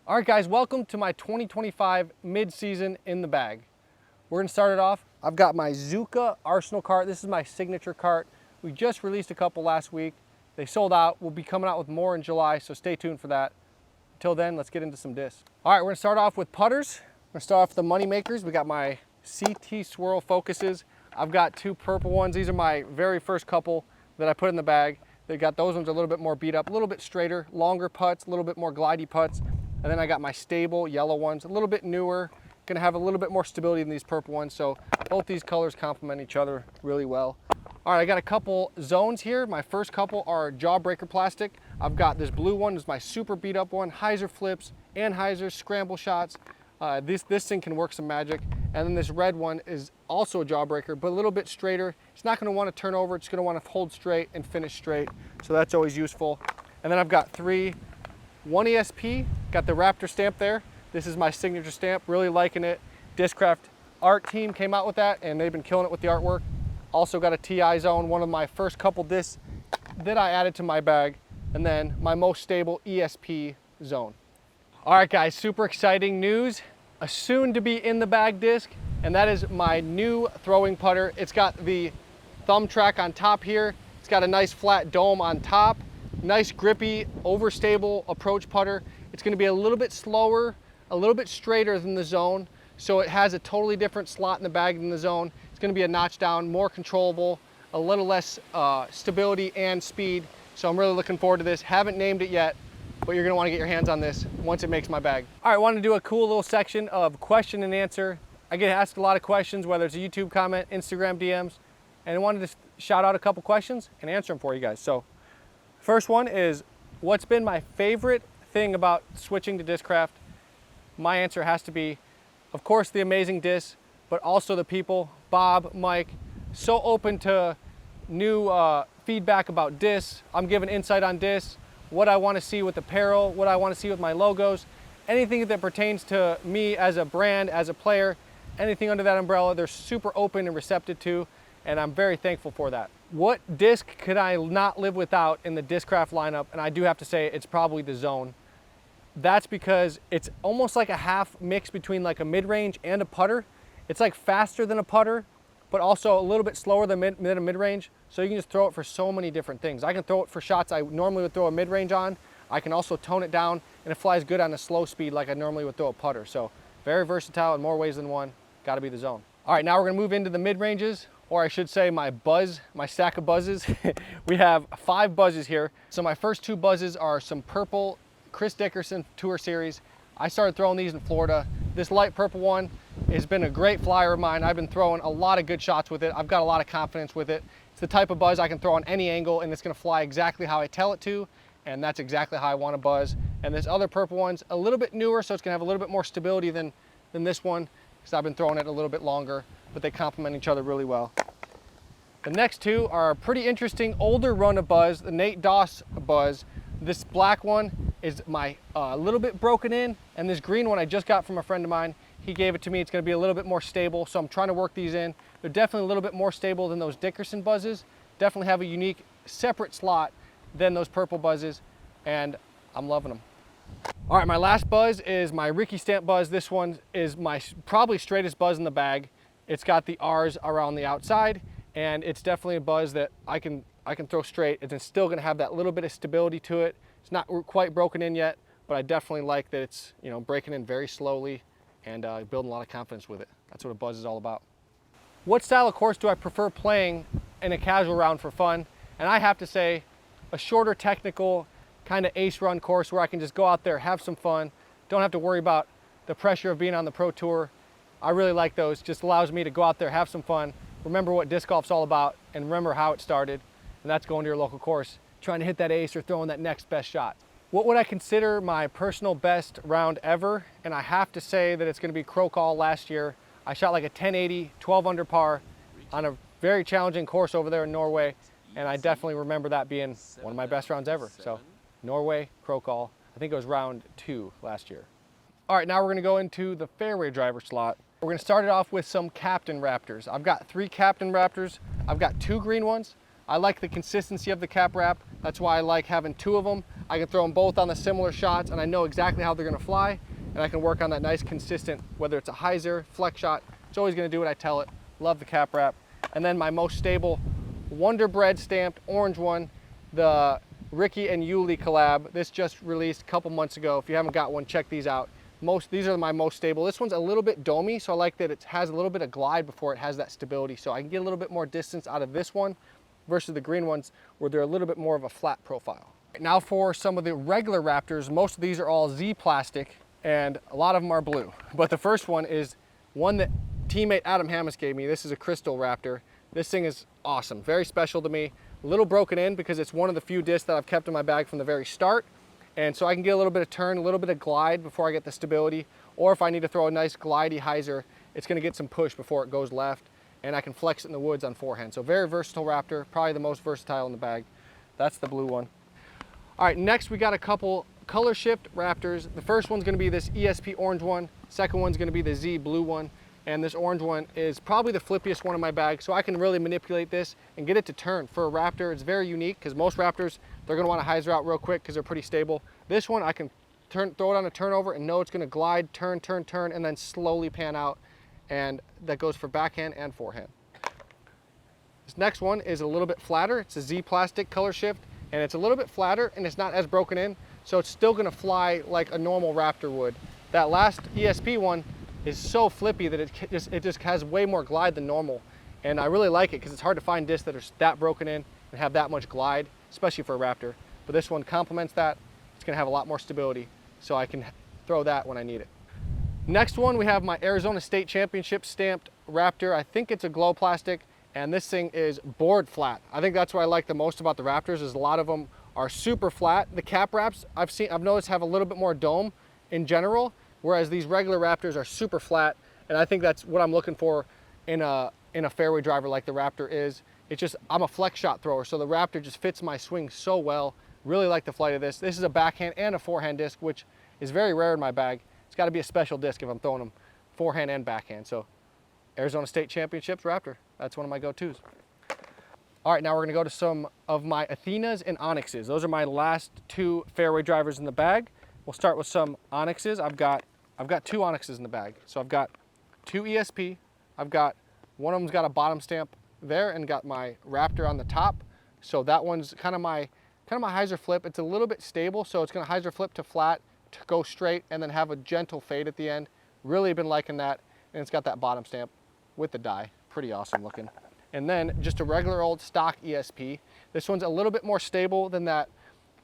All right, guys, welcome to my 2025 mid-season in the bag. We're gonna start it off. I've got my Zuka Arsenal cart. This is my signature cart. We just released a couple last week. They sold out. We'll be coming out with more in July, so stay tuned for that. Until then, let's get into some discs. All right, we're gonna start off with putters. We're gonna start off with the money makers. We got my CT Swirl Focuses. I've got two purple ones. These are my very first couple that I put in the bag. They got those ones a little bit more beat up, a little bit straighter, longer putts, a little bit more glidey putts. And then I got my stable yellow ones, a little bit newer, gonna have a little bit more stability than these purple ones. So both these colors complement each other really well. All right, I got a couple zones here. My first couple are Jawbreaker plastic. I've got this blue one, is my super beat up one, hyzer flips, Anheuser scramble shots. This thing can work some magic. And then this red one is also a Jawbreaker, but a little bit straighter. It's not gonna wanna turn over, it's gonna wanna hold straight and finish straight. So that's always useful. And then I've got one ESP, got the Raptor stamp there. This is my signature stamp, really liking it. Discraft art team came out with that and they've been killing it with the artwork. Also got a TI zone, one of my first couple discs that I added to my bag. And then my most stable ESP zone. All right guys, super exciting news. A soon to be in the bag disc, and that is my new throwing putter. It's got the thumb track on top here. It's got a nice flat dome on top. Nice grippy, overstable approach putter. It's gonna be a little bit slower, a little bit straighter than the zone. So it has a totally different slot in the bag than the zone. It's gonna be a notch down, more controllable, a little less stability and speed. So I'm really looking forward to this. Haven't named it yet, but you're gonna wanna get your hands on this once it makes my bag. All right, I wanted to do a cool little section of question and answer. I get asked a lot of questions, whether it's a YouTube comment, Instagram DMs, and I wanted to shout out a couple questions and answer them for you guys. So first one is, what's been my favorite thing about switching to Discraft? My answer has to be, of course, the amazing discs, but also the people, Bob, Mike, so open to new feedback about discs. I'm giving insight on discs, what I want to see with apparel, what I want to see with my logos, anything that pertains to me as a brand, as a player, anything under that umbrella, they're super open and receptive to, and I'm very thankful for that. What disc could I not live without in the Discraft lineup? And I do have to say it's probably the Zone. That's because it's almost like a half mix between like a mid-range and a putter. It's like faster than a putter, but also a little bit slower than a mid-range. So you can just throw it for so many different things. I can throw it for shots I normally would throw a mid-range on. I can also tone it down and it flies good on a slow speed like I normally would throw a putter. So very versatile in more ways than one. Gotta be the Zone. All right, now we're gonna move into the mid-ranges, or I should say my stack of buzzes. We have 5 buzzes here. So my first 2 buzzes are some purple Chris Dickerson Tour Series. I started throwing these in Florida. This light purple one has been a great flyer of mine. I've been throwing a lot of good shots with it. I've got a lot of confidence with it. It's the type of buzz I can throw on any angle and it's gonna fly exactly how I tell it to, and that's exactly how I want to buzz. And this other purple one's a little bit newer, so it's gonna have a little bit more stability than this one, because I've been throwing it a little bit longer, but they complement each other really well. The next 2 are a pretty interesting older run of buzz, the Nate Doss buzz. This black one is my little bit broken in, and this green one I just got from a friend of mine. He gave it to me. It's gonna be a little bit more stable, so I'm trying to work these in. They're definitely a little bit more stable than those Dickerson buzzes. Definitely have a unique separate slot than those purple buzzes, and I'm loving them. All right, my last buzz is my Ricky Stamp buzz. This one is my probably straightest buzz in the bag. It's got the R's around the outside, and it's definitely a buzz that I can throw straight. It's still gonna have that little bit of stability to it. It's not quite broken in yet, but I definitely like that it's, you know, breaking in very slowly and building a lot of confidence with it. That's what a buzz is all about. What style of course do I prefer playing in a casual round for fun? And I have to say, a shorter technical kind of ace run course where I can just go out there, have some fun, don't have to worry about the pressure of being on the pro tour. I really like those. Just allows me to go out there, have some fun, remember what disc golf's all about, and remember how it started. And that's going to your local course, trying to hit that ace or throwing that next best shot. What would I consider my personal best round ever? And I have to say that it's gonna be Crow Call last year. I shot like a 1080, 12 under par on a very challenging course over there in Norway. And I definitely remember that being one of my best rounds ever. So Norway, Crow Call, I think it was round 2 last year. All right, now we're gonna go into the fairway driver slot. We're gonna start it off with some Captain Raptors. I've got 3 Captain Raptors. I've got 2 green ones. I like the consistency of the cap wrap. That's why I like having 2 of them. I can throw them both on the similar shots and I know exactly how they're gonna fly, and I can work on that nice consistent, whether it's a hyzer, flex shot, it's always gonna do what I tell it. Love the cap wrap. And then my most stable Wonder Bread stamped orange one, the Ricky and Yuli collab. This just released a couple months ago. If you haven't got one, check these out. These are my most stable. This one's a little bit domey, so I like that it has a little bit of glide before it has that stability. So I can get a little bit more distance out of this one versus the green ones where they're a little bit more of a flat profile. Now for some of the regular Raptors, most of these are all Z plastic and a lot of them are blue. But the first one is one that teammate Adam Hammis gave me. This is a crystal Raptor. This thing is awesome, very special to me. A little broken in because it's one of the few discs that I've kept in my bag from the very start. And so I can get a little bit of turn, a little bit of glide before I get the stability. Or if I need to throw a nice glidey hyzer, it's gonna get some push before it goes left. And I can flex it in the woods on forehand. So very versatile Raptor, probably the most versatile in the bag. That's the blue one. All right, next we got a couple color shift Raptors. The first one's gonna be this ESP orange one. Second one's gonna be the Z blue one. And this orange one is probably the flippiest one in my bag, so I can really manipulate this and get it to turn. For a Raptor, it's very unique because most Raptors, they're gonna want to hyzer out real quick because they're pretty stable. This one, I can throw it on a turnover and know it's gonna glide, turn, and then slowly pan out. And that goes for backhand and forehand. This next one is a little bit flatter. It's a Z plastic color shift, and it's a little bit flatter and it's not as broken in, so it's still gonna fly like a normal Raptor would. That last ESP one is so flippy that it just has way more glide than normal. And I really like it because it's hard to find discs that are that broken in and have that much glide, especially for a Raptor. But this one complements that. It's gonna have a lot more stability, so I can throw that when I need it. Next one, we have my Arizona State Championship stamped Raptor. I think it's a glow plastic, and this thing is board flat. I think that's what I like the most about the Raptors is a lot of them are super flat. The cap wraps I've noticed have a little bit more dome in general, whereas these regular Raptors are super flat, and I think that's what I'm looking for in a fairway driver like the Raptor is. It's just, I'm a flex shot thrower, so the Raptor just fits my swing so well. Really like the flight of this. This is a backhand and a forehand disc, which is very rare in my bag. It's gotta be a special disc if I'm throwing them forehand and backhand. So Arizona State Championships Raptor, that's one of my go-tos. All right, now we're gonna go to some of my Athenas and Onyxes. Those are my last 2 fairway drivers in the bag. We'll start with some Onyxes. I've got 2 Onyxes in the bag. So I've got 2 ESP. I've got, one of them's got a bottom stamp there and got my Raptor on the top. So that one's kind of my hyzer flip. It's a little bit stable, so it's gonna hyzer flip to flat, to go straight, and then have a gentle fade at the end. Really been liking that. And it's got that bottom stamp with the die. Pretty awesome looking. And then just a regular old stock ESP. This one's a little bit more stable than that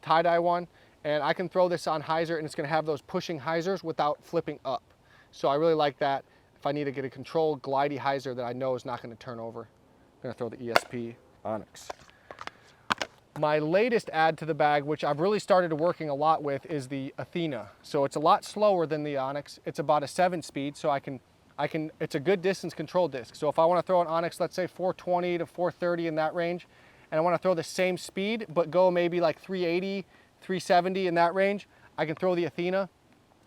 tie-dye one. And I can throw this on hyzer and it's gonna have those pushing hyzers without flipping up. So I really like that. If I need to get a controlled glidey hyzer that I know is not gonna turn over, I'm gonna throw the ESP Onyx. My latest add to the bag, which I've really started working a lot with, is the Athena. So it's a lot slower than the Onyx. It's about a 7-speed, so it's a good distance control disc. So if I wanna throw an Onyx, let's say 420 to 430 in that range, and I wanna throw the same speed, but go maybe like 380, 370 in that range, I can throw the Athena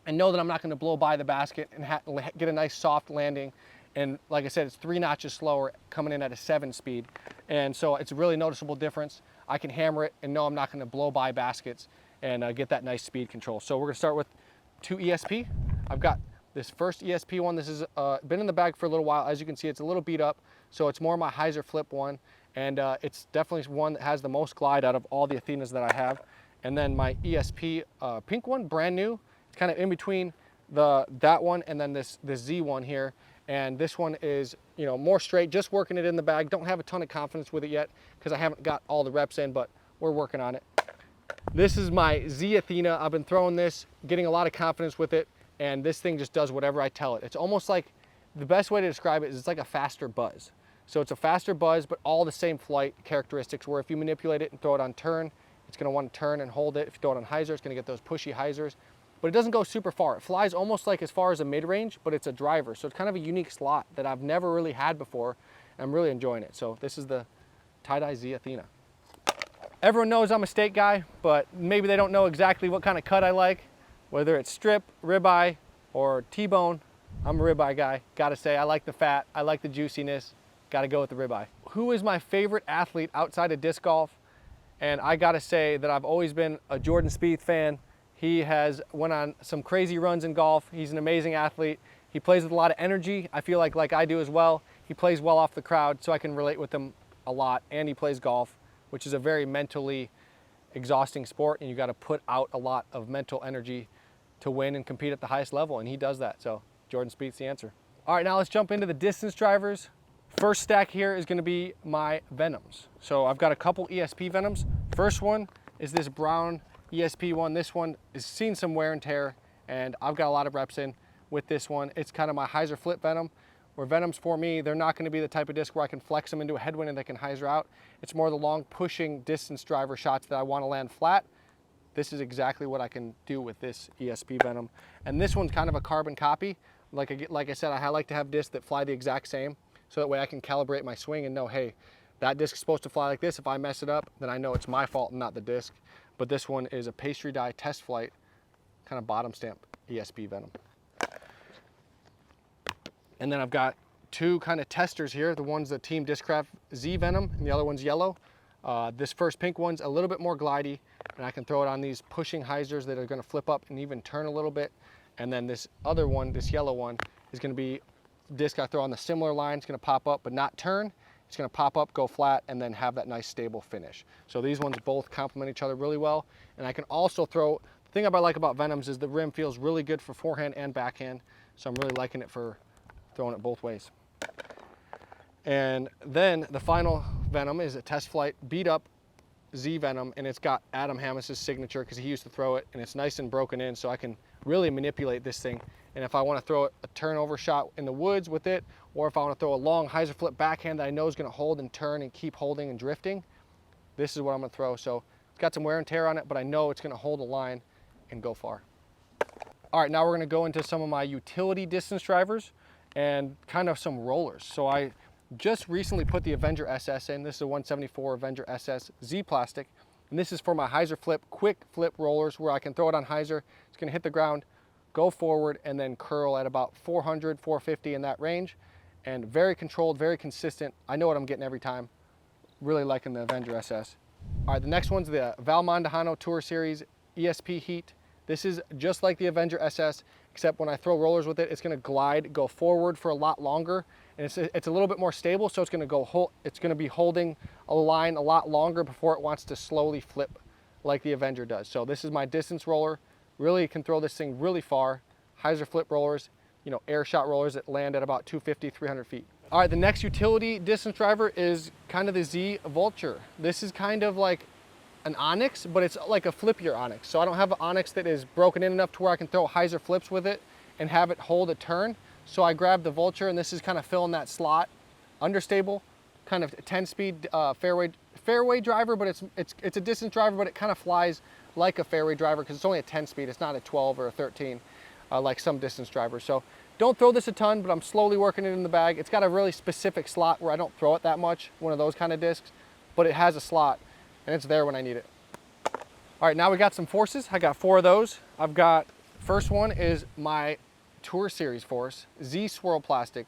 and know that I'm not going to blow by the basket and get a nice soft landing. And like I said, it's 3 notches slower coming in at a 7-speed. And so it's a really noticeable difference. I can hammer it and know I'm not going to blow by baskets and get that nice speed control. So we're going to start with 2 ESP. I've got this first ESP one. This has been in the bag for a little while. As you can see, it's a little beat up. So it's more my hyzer flip one. And it's definitely one that has the most glide out of all the Athenas that I have. And then my ESP pink one, brand new. It's kind of in between that one and then this Z one here. And this one is, you know, more straight, just working it in the bag. Don't have a ton of confidence with it yet because I haven't got all the reps in, but we're working on it. This is my Z Athena. I've been throwing this, getting a lot of confidence with it, and this thing just does whatever I tell it. It's almost like, the best way to describe it is it's like a faster buzz. So it's a faster buzz, but all the same flight characteristics where if you manipulate it and throw it on turn, it's gonna want to turn and hold it. If you throw it on hyzer, it's gonna get those pushy hyzers, but it doesn't go super far. It flies almost like as far as a mid-range, but it's a driver. So it's kind of a unique slot that I've never really had before. And I'm really enjoying it. So this is the tie-dye Z Athena. Everyone knows I'm a steak guy, but maybe they don't know exactly what kind of cut I like, whether it's strip, ribeye, or T-bone. I'm a ribeye guy. Gotta say, I like the fat, I like the juiciness. Gotta go with the ribeye. Who is my favorite athlete outside of disc golf And I gotta say that I've always been a Jordan Spieth fan. He has went on some crazy runs in golf. He's an amazing athlete. He plays with a lot of energy. I feel like I do as well. He plays well off the crowd, so I can relate with him a lot. And he plays golf, which is a very mentally exhausting sport, and you got to put out a lot of mental energy to win and compete at the highest level, and he does that. So Jordan Spieth's the answer. All right, now let's jump into the distance drivers. First stack here is going to be my Venoms. So I've got a couple ESP Venoms. First one is this brown ESP one. This one is seen some wear and tear, and I've got a lot of reps in with this one. It's kind of my hyzer flip Venom, where Venoms for me, they're not going to be the type of disc where I can flex them into a headwind and they can hyzer out. It's more the long pushing distance driver shots that I want to land flat. This is exactly what I can do with this ESP Venom. And this one's kind of a carbon copy. Like I said, I like to have discs that fly the exact same, so that way I can calibrate my swing and know, hey, that disc is supposed to fly like this. If I mess it up, then I know it's my fault and not the disc. But this one is a pastry dye test flight, kind of bottom stamp ESP Venom. And then I've got two kind of testers here. The one's the Team Discraft Z Venom, and the other one's yellow. This first pink one's a little bit more glidey, and I can throw it on these pushing hyzers that are going to flip up and even turn a little bit. And then this other one, this yellow one, is going to be disc I throw on the similar line. It's going to pop up but not turn. It's going to pop up, go flat, and then have that nice stable finish. So these ones both complement each other really well. And I can also throw, the thing I like about Venoms is the rim feels really good for forehand and backhand. So I'm really liking it for throwing it both ways. And then the final Venom is a test flight beat up Z Venom, and it's got Adam Hammis's signature because he used to throw it, and it's nice and broken in, so I can really manipulate this thing. And if I want to throw a turnover shot in the woods with it, or if I want to throw a long hyzer flip backhand that I know is going to hold and turn and keep holding and drifting, this is what I'm going to throw. So it's got some wear and tear on it, but I know it's going to hold a line and go far. All right, now we're going to go into some of my utility distance drivers and kind of some rollers. So I just recently put the Avenger SS in. This is a 174 Avenger SS Z plastic, and this is for my hyzer flip, quick flip rollers where I can throw it on hyzer. It's going to hit the ground, go forward, and then curl at about 400, 450 in that range, and very controlled, very consistent. I know what I'm getting every time. Really liking the Avenger SS. All right, the next one's the Val Mondahano Tour Series ESP Heat. This is just like the Avenger SS, except when I throw rollers with it, it's going to glide, go forward for a lot longer, and it's a little bit more stable, so it's going to be holding a line a lot longer before it wants to slowly flip like the Avenger does. So this is my distance roller. Really can throw this thing really far. Hyzer flip rollers, you know, air shot rollers that land at about 250, 300 feet. All right, the next utility distance driver is kind of the Z Vulture. This is kind of like an Onyx, but it's like a flippier Onyx. So I don't have an Onyx that is broken in enough to where I can throw hyzer flips with it and have it hold a turn. So I grabbed the Vulture, and this is kind of filling that slot. Understable, kind of 10-speed fairway driver, but it's a distance driver, but it kind of flies like a fairway driver because it's only a 10-speed. It's not a 12 or a 13 like some distance drivers. So don't throw this a ton, but I'm slowly working it in the bag. It's got a really specific slot where I don't throw it that much, one of those kind of discs, but it has a slot, and it's there when I need it. All right, now we got some forces. I got 4 of those. I've got, first one is my Tour Series force, Z Swirl Plastic.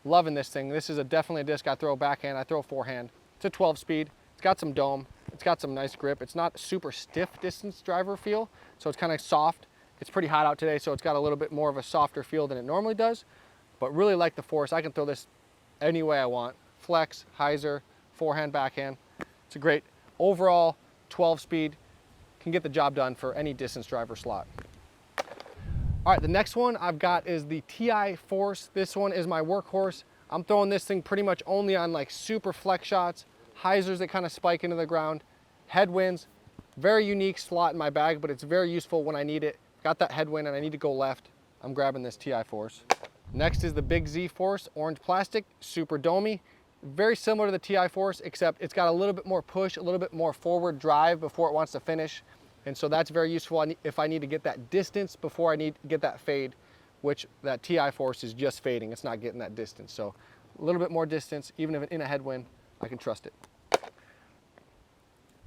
Loving this thing. This is definitely a disc I throw backhand, I throw forehand. It's a 12 speed. It's got some dome. It's got some nice grip. It's not super stiff distance driver feel, so it's kind of soft. It's pretty hot out today, so it's got a little bit more of a softer feel than it normally does, but really like the force. I can throw this any way I want. Flex, hyzer, forehand, backhand. It's a great overall 12 speed. Can get the job done for any distance driver slot. All right, the next one I've got is the TI Force. This one is my workhorse. I'm throwing this thing pretty much only on like super flex shots, hyzers that kind of spike into the ground, headwinds. Very unique slot in my bag, but it's very useful when I need it. Got that headwind and I need to go left, I'm grabbing this TI Force. Next is the Big Z Force, orange plastic, super domey. Very similar to the TI Force, except it's got a little bit more push, a little bit more forward drive before it wants to finish. And so that's very useful if I need to get that distance before I need to get that fade, which that TI Force is just fading. It's not getting that distance. So a little bit more distance, even if in a headwind, I can trust it.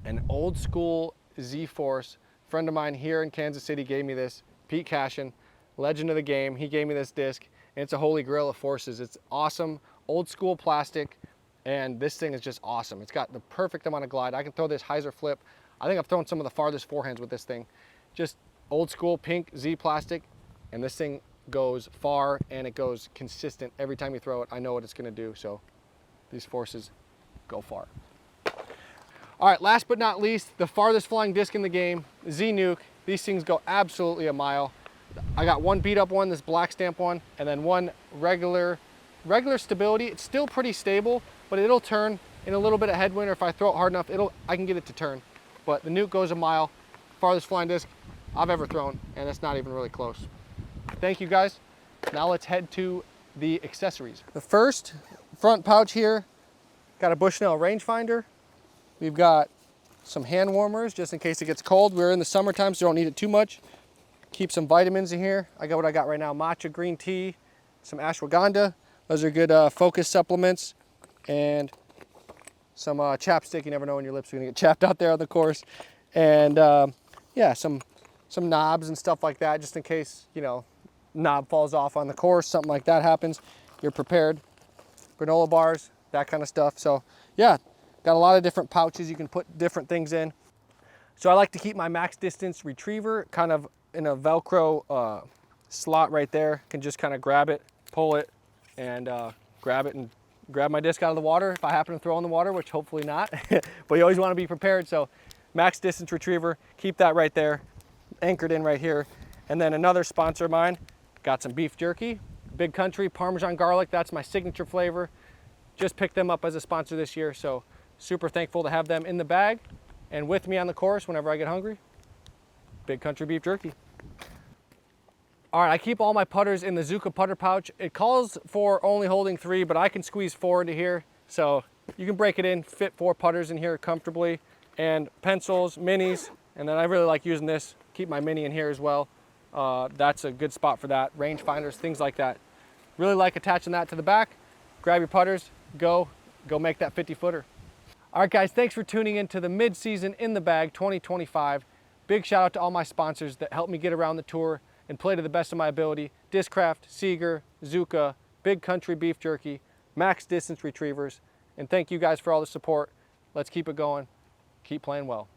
An old school Z Force. A friend of mine here in Kansas City gave me this, Pete Cashin, legend of the game. He gave me this disc, and it's a holy grail of forces. It's awesome, old school plastic, And this thing is just awesome. It's got the perfect amount of glide. I can throw this hyzer flip. I think I've thrown some of the farthest forehands with this thing. Just old school pink Z plastic, and this thing goes far and it goes consistent. Every time you throw it, I know what it's gonna do. So these forces go far. All right, last but not least, the farthest flying disc in the game, Z Nuke. These things go absolutely a mile. I got one beat up one, this black stamp one, and then one regular stability. It's still pretty stable, but it'll turn in a little bit of headwind, or if I throw it hard enough, I can get it to turn. But the Nuke goes a mile, farthest flying disc I've ever thrown, and it's not even really close. Thank you guys. Now let's head to the accessories. The first front pouch here, got a Bushnell rangefinder. We've got some hand warmers just in case it gets cold. We're in the summertime, so you don't need it too much. Keep some vitamins in here. I got what I got right now, matcha green tea, some ashwagandha. Those are good focus supplements, and some chapstick. You never know when your lips are gonna get chapped out there on the course. And yeah, some knobs and stuff like that, just in case, you know, knob falls off on the course, something like that happens, you're prepared. Granola bars, that kind of stuff. So yeah, got a lot of different pouches you can put different things in. So I like to keep my max distance retriever kind of in a Velcro slot right there. Can just kind of grab it, pull it, and grab it and grab my disc out of the water if I happen to throw in the water, which hopefully not. But you always want to be prepared. So max distance retriever, keep that right there, anchored in right here. And then another sponsor of mine, got some beef jerky, Big Country Parmesan garlic. That's my signature flavor. Just picked them up as a sponsor this year. So super thankful to have them in the bag and with me on the course whenever I get hungry. Big Country beef jerky. All right, I keep all my putters in the Zuka putter pouch. It calls for only holding 3, but I can squeeze 4 into here. So you can break it in, fit 4 putters in here comfortably, and pencils, minis, and then I really like using this, keep my mini in here as well. That's a good spot for that. Range finders, things like that. Really like attaching that to the back. Grab your putters, go make that 50-footer. All right, guys, thanks for tuning in to the mid-season in the bag 2025. Big shout out to all my sponsors that helped me get around the tour and play to the best of my ability. Discraft, Seeger, Zuka, Big Country beef jerky, max distance retrievers, and thank you guys for all the support. Let's keep it going. Keep playing well.